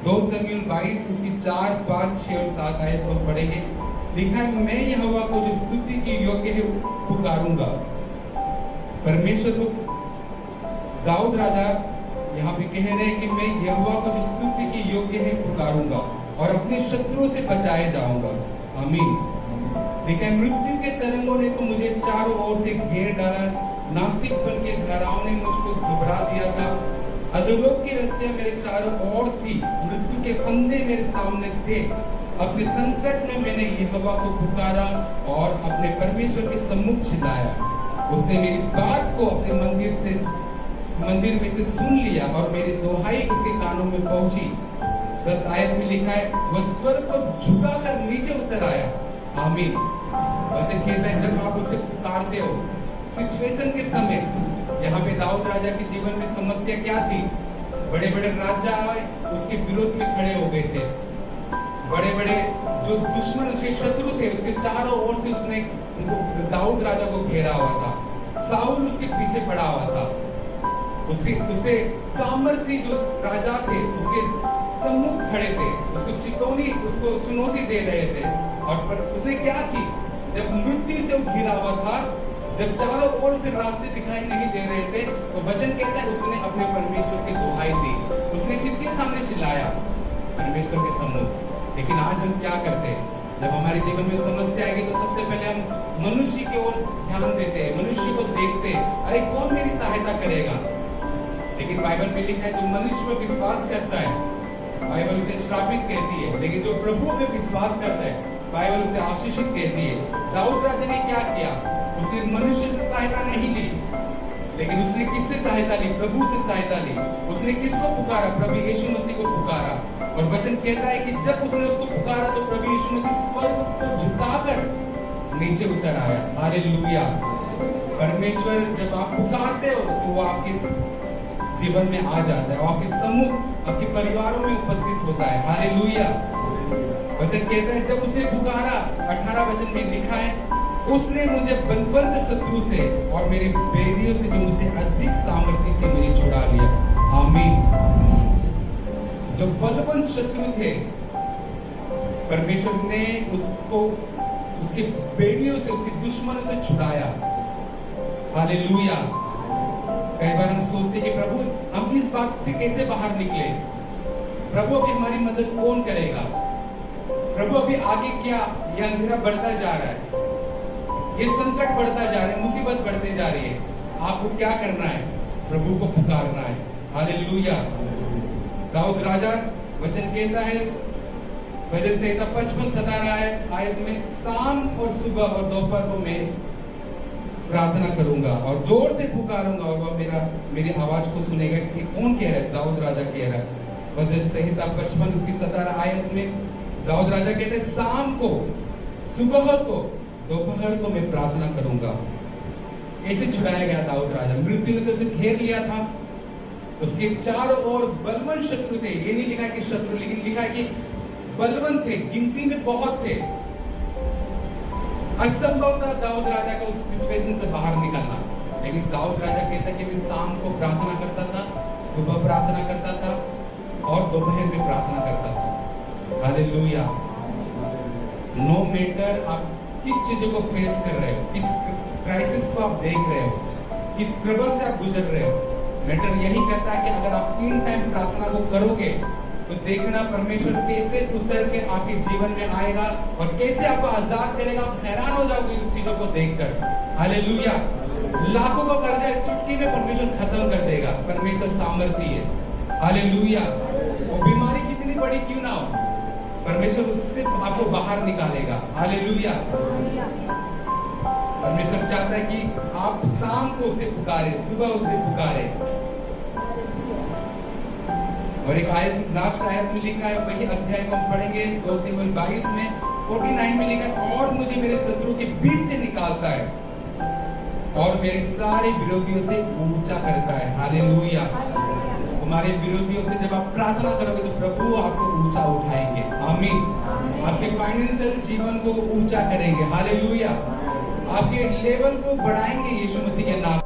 2 शमूएल 22 उसकी 4, 5, 6 और 7 आयत को पढ़ेंगे। लिखा है, मैं यहोवा को जो स्तुति की योग्य है पुकारूंगा। परमेश्वर को दाऊद राजा यहाँ पे कह रहे हैं कि मैं यहोवा को जो स्तुति की योग्य है पुकारूंगा और अपने शत्रुओं से बचाए जाऊंगा। आमीन। लिखा है, मृत्यु के तरंगों ने तो मुझे चारों ओर से घेर डाला, नास्तिकपन की धाराओं ने मुझको घबरा दिया था। अधोलोक की रस्सियां मेरे चारों ओर थी, मृत्यु के फंदे मेरे सामने थे। अपने संकट में मैंने यहोवा को पुकारा और अपने परमेश्वर के सम्मुख चिल्लाया। उसने मेरी बात को अपने मंदिर में से सुन लिया और मेरी दुहाई उसके कानों में पहुंची। 10 आयत में लिखा है, वह स्वर्ग को झुकाकर नीचे उतर आया। आमीन। वचन कहता है, जब आप उसे पुकारते हो सिचुएशन के समय, यहाँ पे दाऊद राजा के जीवन में समस्या क्या थी? बड़े बड़े राजा उसके विरोध में खड़े हो गए थे। बड़े बड़े जो दुश्मन उसके शत्रु थे, उसके चारों ओर से उसने उनको दाऊद राजा को घेरा हुआ था। साउल उसके पीछे पड़ा हुआ था। उसे सामर्थी जो राजा थे उसके सम्मुख खड़े थे, उसको चुनौती दे रहे थे। और पर उसने क्या की? जब मृत्यु से वो घिरा हुआ था, जब चारों ओर से रास्ते दिखाई नहीं दे रहे थे, तो वचन कहता है उसने अपने परमेश्वर की दुहाई दी। उसने किसके सामने चिल्लाया? परमेश्वर के सम्मुख। लेकिन आज हम क्या करते हैं? जब हमारे जीवन में समस्या आएगी तो सबसे पहले हम मनुष्य की ओर ध्यान देते हैं, मनुष्य को देखते हैं, अरे कौन मेरी सहायता करेगा? लेकिन बाइबल में लिखा है, जो मनुष्य पर विश्वास करता है बाइबल उसे श्रापित कहती है, लेकिन जो प्रभु पे विश्वास करता है बाइबल उसे आशीषित कहती है। दाऊद राजा ने क्या किया? उसने मनुष्य से सहायता नहीं ली, लेकिन उसने किससे सहायता ली? प्रभु से सहायता ली। उसने किसको पुकारा? प्रभु यीशु मसीह को पुकारा। और वचन कहता है कि जब उसने उसको पुकारा तो प्रभु यीशु मसीह स्वर्ग को झुकाकर नीचे उतर आया। हालेलुया। परमेश्वर जब आप पुकारते हो तो वो आपके जीवन में आ जाता है, आपके सम्मुख, आपके परिवारों में उपस्थित होता है। हालेलुया। वचन कहता है, जब उसने पुकारा, 18 वचन में लिखा है, उसने मुझे बलवंत शत्रु से और मेरे बैरियों से जो मुझसे अधिक सामर्थ्य थे मुझे छुड़ा लिया। आमीन। जो बलवंत शत्रु थे, परमेश्वर ने उसको उसके बैरियों से, उसके दुश्मनों से छुड़ाया। हालेलुया। कई बार हम सोचते कि प्रभु हम इस बात से कैसे बाहर निकले? प्रभु अभी हमारी मदद कौन करेगा? प्रभु अभी आगे क्या? यह अंधेरा बढ़ता जा रहा है, ये संकट बढ़ता जा रहा है, मुसीबत बढ़ते जा रही है। आपको क्या करना है? प्रभु को पुकारना है। हालेलुया। दाऊद राजा, वचन कहता है, भजन संहिता 55 17 आयत में, शाम और सुबह और दोपहर को मैं प्रार्थना करूंगा और जोर से पुकारूंगा और वह मेरी आवाज को सुनेगा। कि कौन कह रहा है? दाऊद राजा कह रहा है। भजन संहिता 55 उसकी 17 आयत में दाऊद राजा कहते हैं, शाम को, सुबह को, दोपहर को मैं प्रार्थना करूंगा। कैसे छुड़ाया गया दाऊद राजा? मृत्यु ने तो उसे घेर लिया था, उसके चारों ओर बलवंत शत्रु थे। ये नहीं लिखा कि शत्रु, लेकिन लिखा है कि बलवंत थे, गिनती में बहुत थे। असंभव था दाऊद राजा का उस सिचुएशन से बाहर निकलना। लेकिन दाऊद राजा कहता है कि मैं शाम को प्रार्थना करता था, सुबह प्रार्थना करता था और दोपहर में प्रार्थना करता था। हालेलुया। नो मैटर आप किस चीजों को फेस कर रहे हो, किस क्राइसिस को आप देख रहे हो, किस ट्रबल से आप गुजर रहे हो, मैटर यही करता है कि अगर आप 3 टाइम प्रार्थना को करोगे तो देखना परमेश्वर कैसे उतर के आपके जीवन में आएगा और कैसे आपको आजाद करेगा। आप हैरान हो जाओगे इस चीजों को देखकर। हालेलुया। लाखों का कर्जा चुटकी में परमेश्वर खत्म कर देगा। परमेश्वर सामर्थी है। हालेलुया। वो बीमारी कितनी बड़ी क्यों ना हो, परमेश्वर उससे आपको बाहर निकालेगा। हालेलुया। परमेश्वर चाहता है कि आप शाम को उसे पुकारे, सुबह उसे पुकारे। और एक आयत, लास्ट आयत में लिखा है, वही अध्याय को हम पढ़ेंगे 2 शमूएल 22 में 49 में लिखा है, और मुझे मेरे शत्रु के बीच से निकालता है और मेरे सारे विरोधियों से ऊंचा करता है। हालेलुया। तुम्हारे विरोधियों से जब आप प्रार्थना करोगे तो प्रभु आपको ऊंचा उठाएंगे। आमीन। आपके फाइनेंशियल जीवन को ऊंचा करेंगे। हालेलुया। आपके लेवल को बढ़ाएंगे यीशु मसीह के नाम।